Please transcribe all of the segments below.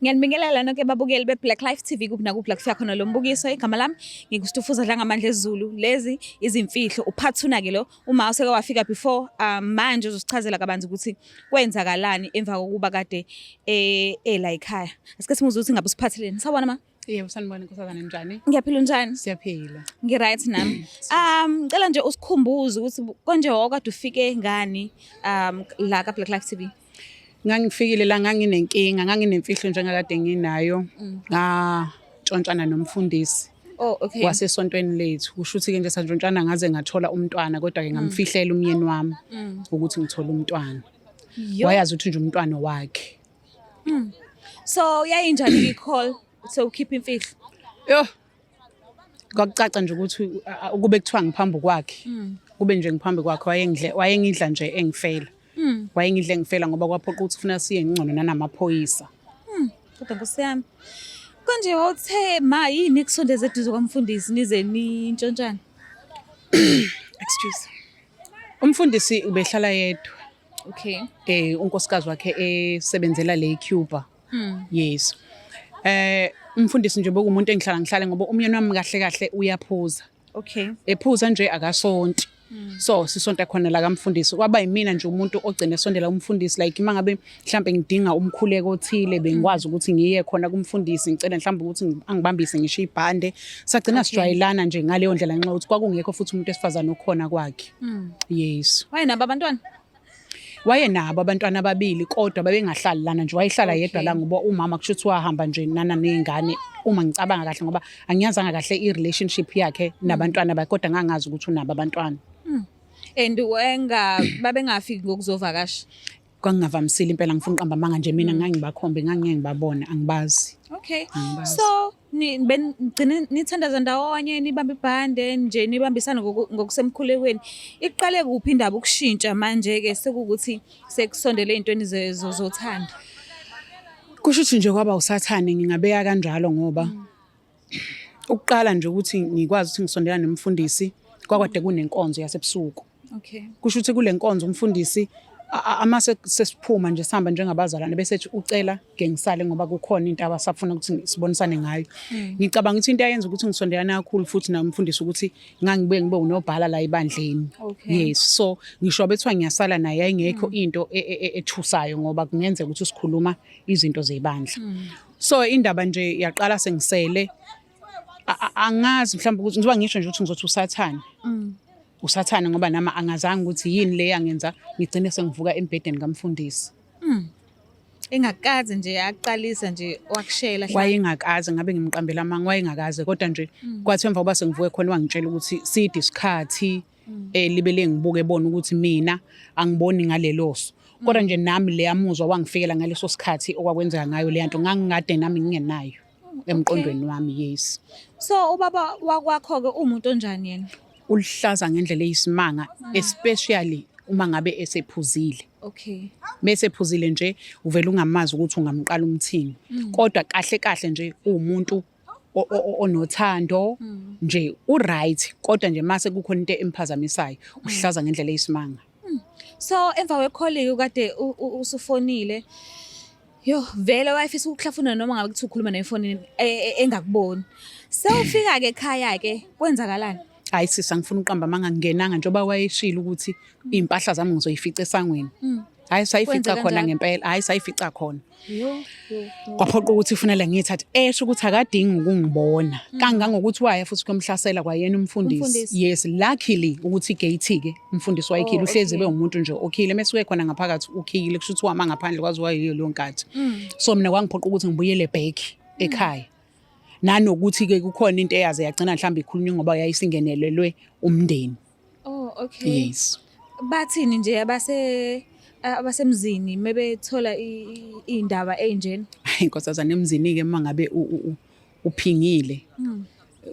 Ngiyanibingelela nonke babukeli be-Black Life TV kuphi nakuphi la kufika khona lo mbukiso. Igama lami ngikuStufuza Dlangamandla esiZulu. Lezi izimfihlo uphathuna-ke lo uma useke wafika before manje uzosichazela kabanzi ukuthi kwenzakalani emva kokuba kade la ekhaya. Asike simuze ukuthi ngabe usiphatheleni. Sawubona ma? Yebo, sanibona nkosazana njani? Ngiyaphila unjani? Siyaphila. Ngi-right nami. Ngicela nje usikhumbuze ukuthi konje wakade ufike ngani la ka-Black Life TV. Ngangifikile la nganginemfihlo njengakade nginayo. Ntshontshana nomfundisi. Oh, okay. Wasesontweni lethu. Kusho ukuthi-ke nje santshontshana ngaze ngathola umntwana kodwa-ke ngamfihlela umyeni wami ukuthi ngithole umntwana. Wayazi ukuthi nje umntwana wakhe. So yayinjani i-call so ukhipha imfihlo? Yo. Kwakucaca nje ukuthi kube kuthiwa ngiphambi kwakhe. Kube nje ngiphambi kwakhe wayengidla nje engifela. Wayengidle ngifela ngoba kwaphoqa ukuthi ufuna siye ngcono nanamaphoyisa. Kodwa Nkosi yami. Konje wawuthe ma yini kusondeza eduze kwamfundisi nize nintshontshana? Excuse. Umfundisi ubehlala yedwa. Okay. Unkosikazi wakhe esebenzela le Cuba. Yes. Umfundisi nje bokumuntu engihlala ngoba umyeni wami kahle uyaphuza. Okay. Ephuza nje akasonti. So sisonta khona la kamfundisi. Kwaba yimina nje umuntu ogcina esondela umfundisi like mangabe mhlambe ngidinga umkhuleko othile bengikwazi ukuthi ngiye khona kumfundisi ngicela mhlambe ukuthi angibambise ngisho ibhande. Sagcina sijwayelana nje ngaleyo ndlela nxa ukuthi kwakungekho futhi umuntu esifazana okhona kwakhe. Yes. Wayenabo abantwana? Wayenabo abantwana ababili kodwa babengahlali lana nje wayehlala yedwa la ngoba umama kusho ukuthi wahamba nje nezingane uma ngicabanga kahle ngoba angiyazanga kahle i-relationship yakhe nabantwana bakhe kodwa ngangazi ukuthi unabo abantwana. And babengafiki ngokuzovakasha? Kwangavamisile impela ngifuna uqamba amanga nje mina ngangibakhombe ngibabona angibazi. Okay. So nigcine nithandaza ndawonye nibamba ibhande nje nibambisana ngokusemkhulekweni. Iqale kuphi indaba ukushintsha manje ke sekukuthi sekusondele ezintweni zothando? Kusho ukuthi nje kwaba usathane ngingabeka kanjalo ngoba ukuqala nje ukuthi ngikwazi ukuthi ngisondela nomfundisi kwakwade kunenkonzo yasebusuku. Okay. Kusho ukuthi kule nkonzo umfundisi amase sesiphuma nje sihamba njengabazalwane bese ethi ucela ngengisale ngoba kukhona into abasafuna ukuthi sibonisane ngayo. Ngicabanga ukuthi into ayenza ukuthi ngisondelana kakhulu futhi na umfundisi ukuthi ngibe unobhala la ebandleni. Yes, so ngisho bethiwa ngiyasala naye yayingekho into ethusayo ngoba kungenzeka ukuthi sikhuluma izinto zebandla. So indaba nje yaqala sengisele angazi mhlawumbe ukuthi ngizoba ngisho nje ukuthi ngizothi usathane. Usathane ngoba nama angazange ukuthi yini le yangenza ngigcine sengivuka embedeni kamfundisi. Engakaze nje yaqalisa nje wakushela hla. Wayengakaze ngabe ngimqambela amanga wayengakaze kodwa nje kwathi emva kuba sengivuke khona wangitshela ukuthi sidi isikhathi libele ngibuke bona ukuthi mina angiboni ngaleloso. Kodwa nje nami le yamuzwa wangifikela ngaleso sikhathi okwakwenzeka ngayo le nto ngangingade nami ngingenayo emqondweni wami. Yes. So ubaba wakwakho ke umuntu onjani yena? Ulihlaza ngendlela eyisimanga especially uma ngabe esephuzile. Okay. Bese ephuzile nje uvela ungamazi ukuthi ungamqala umthini. Kodwa kahle nje umuntu onothando nje uright kodwa nje mase kukhona into emphazamisayo uhlaza ngendlela eyisimanga. So emva kwekholiki kade usufonile. Yo vele wayefisa ukuhlafuna noma ngabe kuthi ukhuluma nefonini engakuboni. Sewufika ke ekhaya ke kwenzakalani? Hayi sisa ngifuna uqamba amanga ngingenanga njengoba wayeshila ukuthi impahla zami ngizoyifica esangweni. Hayi sayifica khona ngempela. Hayi sayifica khona. Kwaphoqa ukuthi ufunela ngithathe esho ukuthi akadingi ukungibona. Kangangokuthi waya futhi kwemhlasela kwayena umfundisi. Yes, luckily ukuthi igate ke umfundisi wayekhile uhlezi umuntu nje okhile mase khona ngaphakathi ukhile kusho ukuthi wama ngaphandle kwazi wayiyo leyo nkathi. So mina kwangiphoqa ukuthi ngibuyele back ekhaya. Nanokuthi ke kukhona into eyaze yagcina mhlawumbe ikhulunywa ngoba yayisingenelelwe umndeni. Oh, okay. Yes. Bathini nje abasemzini mebethola indaba enjena? Hayi nkosazana emzini ke mangabe uphingile.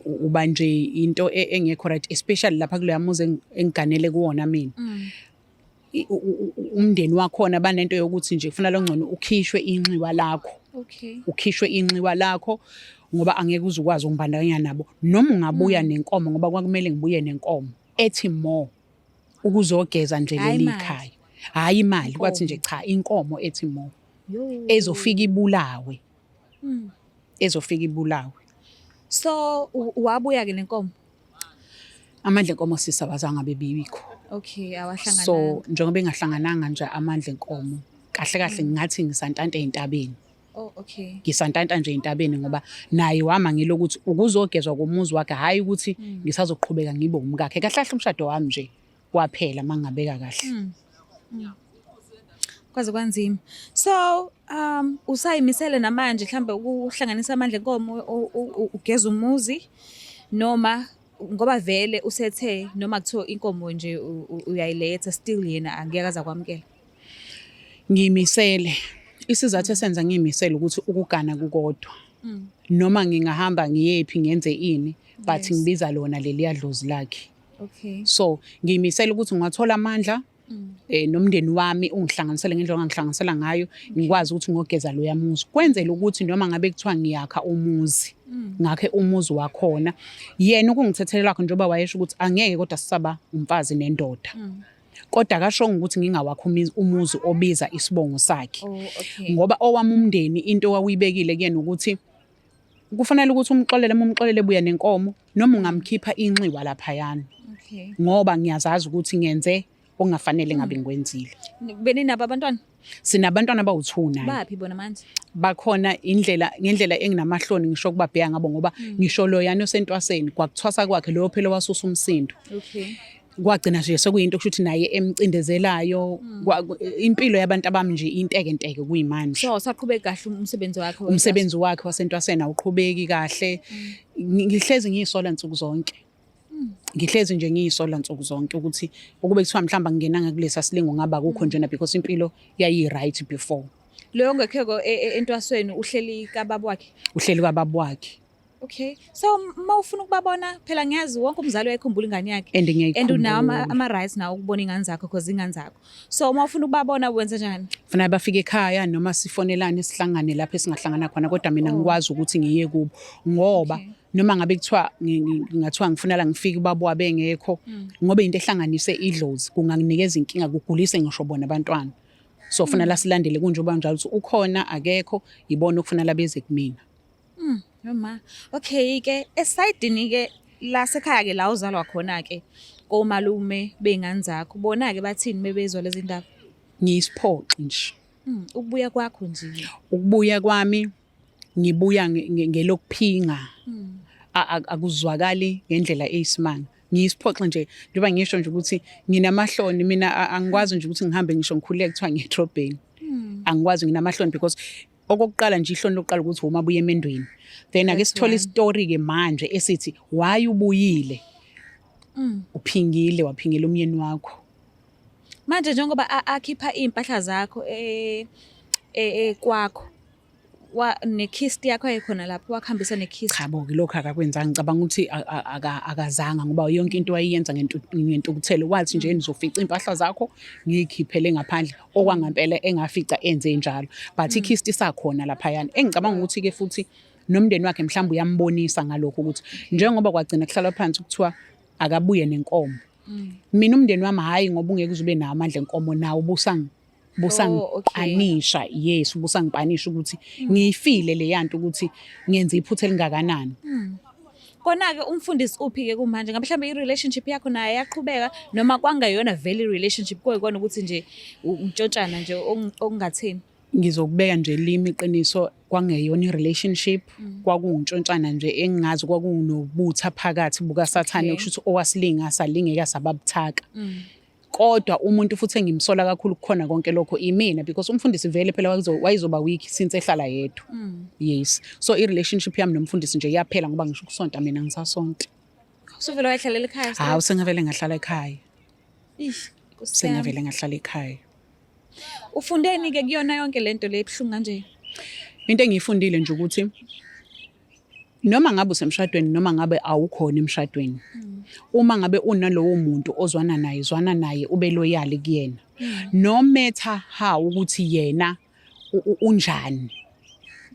Uba nje into engekho right especially lapha kuleya muzi engiganele kuwona mina. Umndeni wakhona banento yokuthi nje ufuna lo ngcono ukhishwe inxiwa lakho. Okay. Ukhishwe inxiwa lakho ngoba angeke uzukwazi ungibandakanya nabo noma ungabuya nenkomo ngoba kwakumele ngibuye nenkomo ethi more ukuzogeza nje leli ikhaya. Hayi imali kwathi nje cha inkomo ethi more ezofika ibulawe ezofika ibulawe. So wabuya-ke nenkomo? Amandla enkomo sisabazanga bebikho. Okay, awahlangananga. So njengoba engahlangananga nje amandla enkomo, kahle kahle ngathi ngisantanta ey'ntabeni. Oh, okay. Ngisantanta nje ey'ntabeni ngoba naye wama ngilokuthi ukuzogezwa komuzi wakhe, hhayi ukuthi ngisazoqhubeka ngibe umkakhe. Kahle kahle umshado wami nje kwaphela mangingabeka kahle. Kwaze kwanzima. So usayimisele namanje mhlambe ukuhlanganisa amandla enkomo ugeza umuzi, noma ngoba vele usethe noma kuthiwa inkomo nje uyayiletha still yena angeke aze akwamukela? Ngiyimisele. Isizathu esenza ngiyimisele ukuthi ukugana kukodwa. Noma ngingahamba ngiyephi ngenze ini, but ngibiza lona leliya dlozi lakhe. Okay. So ngiyimisele ukuthi ngingathola amandla nomndeni wami ungihlanganisele ngendlela ongangihlanganisela ngayo, ngikwazi ukuthi ngogeza loya muzi. Kwenzela ukuthi noma ngabe kuthiwa ngiyakha umuzi, ngakhe umuzi wakhona, yena ukungithethelela kwakhe njengoba wayesho ukuthi angeke kodwa sisaba umfazi nendoda. Kodwa akashongo ukuthi ngingawakho umuzi obiza isibongo sakhe. Oh, okay. Ngoba owami umndeni into owawuyibekile kuyena ukuthi kufanele ukuthi umxolele buya nenkomo noma ungamkhipha inxiwa laphayana. Okay. Ngoba ngiyazazi ukuthi ngenze okungafanele ngabe ngikwenzile. Beninabo abantwana? Sinabantwana abawu-2 naye. Baphi bona manje? Bakhona ngendlela enginamahloni ngisho kubabheya ngabo ngoba ngisho loyana osentwaseni kwakuthwasa kwakhe loyo phela wasusa umsindo. Okay. Kwagcina nje sekuyinto kushuthi naye emcindezelayo. Impilo yabantu abami nje inteke kuyimanje. So usaqhubeka kahle umsebenzi wakhe? Umsebenzi wakhe wasentwaseni awuqhubeki kahle. Ngihlezi ngiyisola nsuku zonke. Ngihlezi nje ngiyisola nsuku zonke ukuthi ukube kuthiwa mhlamba ngingenanga kulesa silingo ngaba akukho njena because impilo yayi-right before. Loyo ongekheko entwasweni uhleli kababa wakhe? Uhleli kababa wakhe. Okay. So mawufuna ukubabona phela ngiyazi wonke umzali uyayikhumbula ingane yakhe. And ngiyayikhumbula. And unawo ama-rights nawo ukubona ingane zakho because ingane zakho. So mawufuna ukubabona wenza njani? Kufanele bafike ekhaya noma sifonelane sihlangane lapho esingahlangana khona, kodwa mina ngikwazi ukuthi ngiye kubo ngoba noma ngabe kuthiwa ngingathiwa ngifuna la ngifike ubaba wabengekho ngoba into ehlanganise idlozi kunganginikeza inkinga, kugulise ngisho bona abantwana. So kufanele silandele kunjoba njalo ukuthi ukhona akekho yibona okufanele beze kumina. Noma okay ke esidini ke la sekhaya ke la uzalwa khona ke komalume bengane zakho bona ke bathini mebezwa lezi ndaba? Ngiyisiphoqi nje. Ukubuya kwakho nje? Ukubuya kwami ngibuya ngelokuphinga. Akuzwakali ngendlela eyisimanga. Ngiyisiphoxe nje njengoba ngisho nje ukuthi nginamahloni mina angikwazi nje ukuthi ngihambe ngisho ngikhuleke kuthiwa ngiyedrobheni. Angikwazi nginamahloni because okokuqala nje ihloni lokuqala ukuthi uma buya emendweni. Then ake sithole istory ke manje esithi why ubuyile? Uphingile waphingela umyeni wakho. Manje njengoba akhipha impahla zakho kwakho nekiss yakho ayikhona lapho wakhambisa nekiss? Cha bo lokho akakwenzanga, ngicabanga ukuthi akazanga ngoba yonke into wayiyenza ngentukuthelo. Wathi nje nizofica impahla zakho ngiyikhiphele ngaphandle, okwangampela engafica enze njalo, but ikiss isakhona laphayana. Engicabanga ukuthi ke futhi nomndeni wakhe mhlawumbe uyambonisa ngalokho ukuthi njengoba kwagcina kuhlala phansi kuthiwa akabuye nenkomo. Mina umndeni wami hayi ngoba ungeke uzube nawo amandla enkomo nawo anisha. Yes, ubusangipanisha ukuthi ngiyifile le yanto ukuthi ngenze iphutha elingakanani. Kona-ke umfundisi uphi-ke kumanje? Mhlawumbe i-relationship yakho naye yaqhubeka noma kwangayona vele i-relationship kuyikona ukuthi nje utshontshana nje okungatheni? Ngizokubeka nje limi iqiniso, kwangeyona i-relationship, kwakunguntshontsana nje engingazi kwakunobutha phakathi bukasathane kushuthi owasilinga salingeka sababuthaka. Kodwa umuntu futhi engimsola kakhulu kukhona konke lokho imina because umfundisi vele phela wayizoba weak since ehlala yedwa. Yes. So i-relationship yami nomfundisi nje yaphela ngoba ngisho ukusonta mina ngisasonta. Usuvele wayihlalela ekhaya? Hawu sengavele ngahlala ekhaya. Ish, sengavele ngahlala ekhaya. Ufundeni-ke kuyona yonke lento le ebuhlungu kanje? Into engiyifundile nje ukuthi noma ngabe usemshadweni noma ngabe awukhona emshadweni, uma ngabe unalowo muntu zwana naye ube loyal kuyena, no matter how ukuthi yena unjani.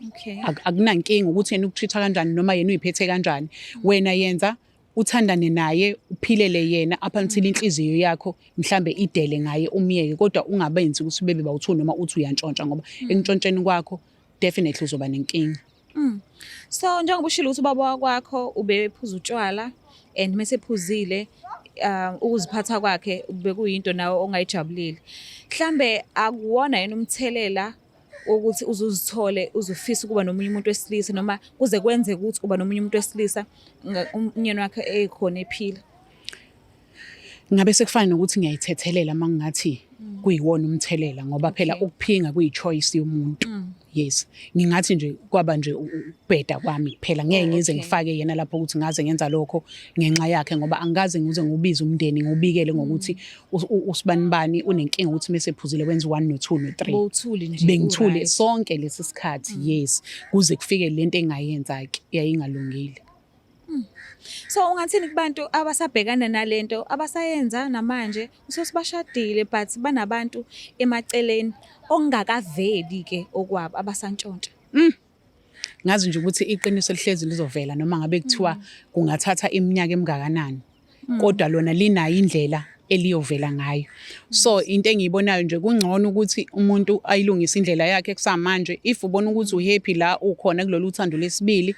Okay. Akunankinga ukuthi yena ukutreat kanjani noma yena uyiphethe kanjani, wena yenza uthandane naye, uphilele yena up until inhliziyo yakho mhlambe idele ngaye umyeke, kodwa ungabenzi ukuthi bebe bawu2 noma uthi uyantshontsha ngoba entshontsheni kwakho definitely uzoba nenkinga. So njengoba ushilo ukuthi ubaba kwakho ubephuza utshwala and mase phuzile ukuziphatha kwakhe bekuyinto nawe ongayijabulile. Mhlambe akuwona yena umthelela ukuthi uzuzithole uzufisa ukuba nomunye umuntu wesilisa noma kuze kwenze ukuthi uba nomunye umuntu wesilisa umnyeni wakhe ekhona ephila. Ngabe sekufana nokuthi ngiyayithethelela mangathi kuyiwona umthelela ngoba phela ukuphinga kuyichoice yomuntu. Yes, ngingathi nje kwaba nje ubheda kwami kuphela ngeke ngize ngifake yena lapho ukuthi ngaze ngenza lokho ngenxa yakhe ngoba angaze ngize ngubiza umndeni ngubikele ngokuthi usibanibani unenkinga ukuthi mesephuzile wenza 1 no 2 no 3. Bowuthuli nje. Bengithule sonke lesi sikhathi yes kuze kufike lento engayenza ke yayingalungile. So ungathini kubantu abasabhekana nalento abasayenza namanje usosibashadile but banabantu emaceleni ongakaveli ke okwabo abasantshontsha. Ngazi nje ukuthi iqiniso lihlezi lizovela noma ngabe kuthiwa kungathatha iminyaka emgakanani kodwa lona linayo indlela eliyovela ngayo. So into engiyibonayo nje kungcono ukuthi umuntu ayilungise indlela yakhe kusamanje if ubona ukuthi uhappy la ukhona kulolu uthando lesibili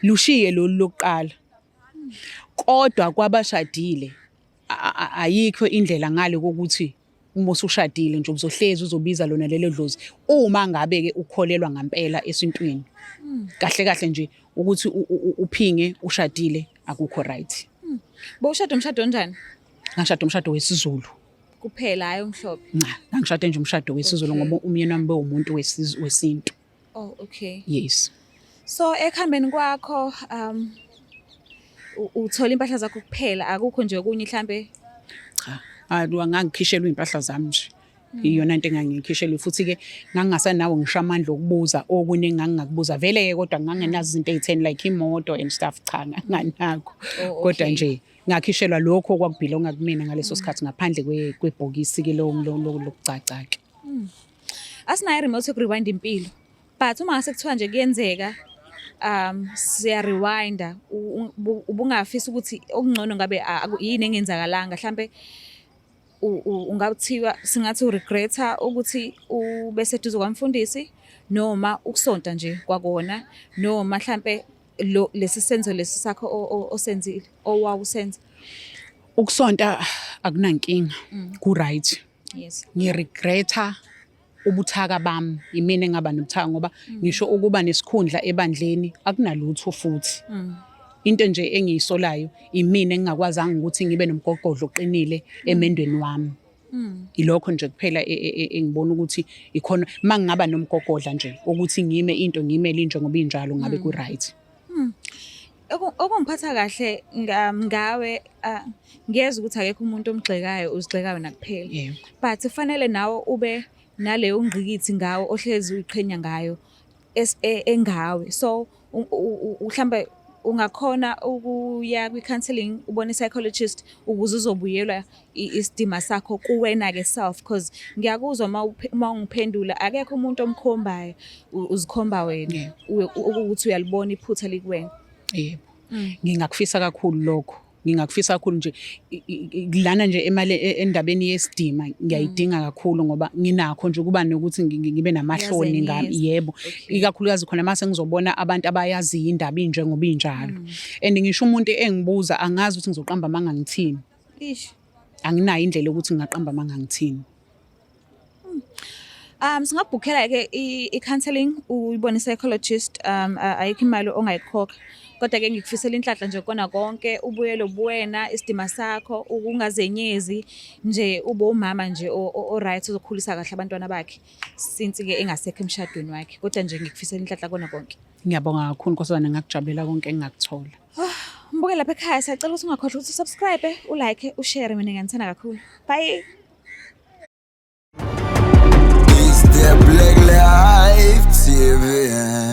lushiye lolu lokuqala. Kodwa kwabashadile ayikho indlela ngale kokuthi uma usushadile nje uzohlezi uzobiza lona lelo dlozi uma ngabe ke ukholelwa ngempela esintwini. Kahle kahle nje ukuthi uphinge ushadile akukho right. Bowushada umshado onjani? Ngashada umshado wesiZulu. Kuphela hayi umhlophe. Cha, ngishade nje umshado wesiZulu ngoba umyeni wami bewumuntu wesintu. Oh okay. Yes. So ekhambeni kwakho uthola impahla zakho kuphela akukho nje okunye mhlambe? Cha, ngangikhishelwa impahla zami nje. Iyona into engangikhishelwe futhi ke ngangingasanawo ngisho amandla okubuza okunye engangingakubuza vele ke kodwa ngangenazi izinto ezitheni like imoto and stuff cha nganginakho. Kodwa nje ngakhishelwa lokho okwakubhilonga kumina ngaleso sikhathi ngaphandle kwebhokisi ke lokucaca ke. Asinayo remote yokurewind impilo but uma ngase kuthiwa nje kuyenzeka siya rewinda ubungafisa ukuthi okungcono ngabe yini engenzakalanga mhlambe ungabuthiwa singathi uregreta ukuthi ubeseduze kwamfundisi noma ukusonta nje kwakona noma mhlambe lesi senzo lesi sakho osenzile owawusenza. Ukusonta akunankinga ku right. Yes. Ngiregreta ubuthaka bami imina engaba nobuthaka ngoba ngisho ukuba nesikhundla ebandleni akunalutho futhi. Into nje engiyisolayo imina engingakwazanga ukuthi ngibe nomgogodlo oqinile emendweni wami. Ilokho nje kuphela engibona ukuthi ikhona mangingaba nomgogodla nje ukuthi ngime into ngimele inje ngoba injalo ngabe ku right. Okungiphatha kahle ngawe ngiyeza ukuthi akekho umuntu omgxekayo uzigxekayo nakuphela. But kufanele nawe ube naleyo ngqikithi ngawo ohlezi uyiqhenya ngayo engawe. So mhlambe ungakhona ukuya kwi-counseling ubone psychologist ukuze uzobuyelwa isidima sakho kuwena ke self because ngiyakuzwa uma ungiphendula akekho umuntu omkhombayo uzikhomba wena ukuthi uyalibona iphutha likuwena. Yebo. Ngingakufisa kakhulu lokho. Ngingakufisa kakhulu nje lana nje endabeni yesidima ngiyayidinga kakhulu ngoba nginakho nje ukuba nokuthi ngibe namahloni ngami yebo ikakhulukazi khona mase ngizobona abantu abayazi indaba inje ngoba injalo and ngisho umuntu engibuza angazi ukuthi ngizoqamba manga ngithini. Anginayo indlela ukuthi ngingaqamba manga ngithini. Singabhukhela ke i-counseling uyibone psychologist ayikho imali ongayikhokha kodwa ke ngikufisela inhlanhla nje kona konke ubuyele ubuwena isidima sakho ukungazenyezi nje ube umama nje o right uzokhulisa kahle abantwana bakhe since ke engasekho emshadweni wakhe kodwa nje ngikufisela inhlanhla kona konke. Ngiyabonga kakhulu nkosazana ngakujabulela konke engakuthola. Mbuke lapha ekhaya siyacela ukuthi ungakhohlwa ukuthi subscribe ulike ushare mina ngiyandithanda kakhulu. Bye. It's the Black Life TV.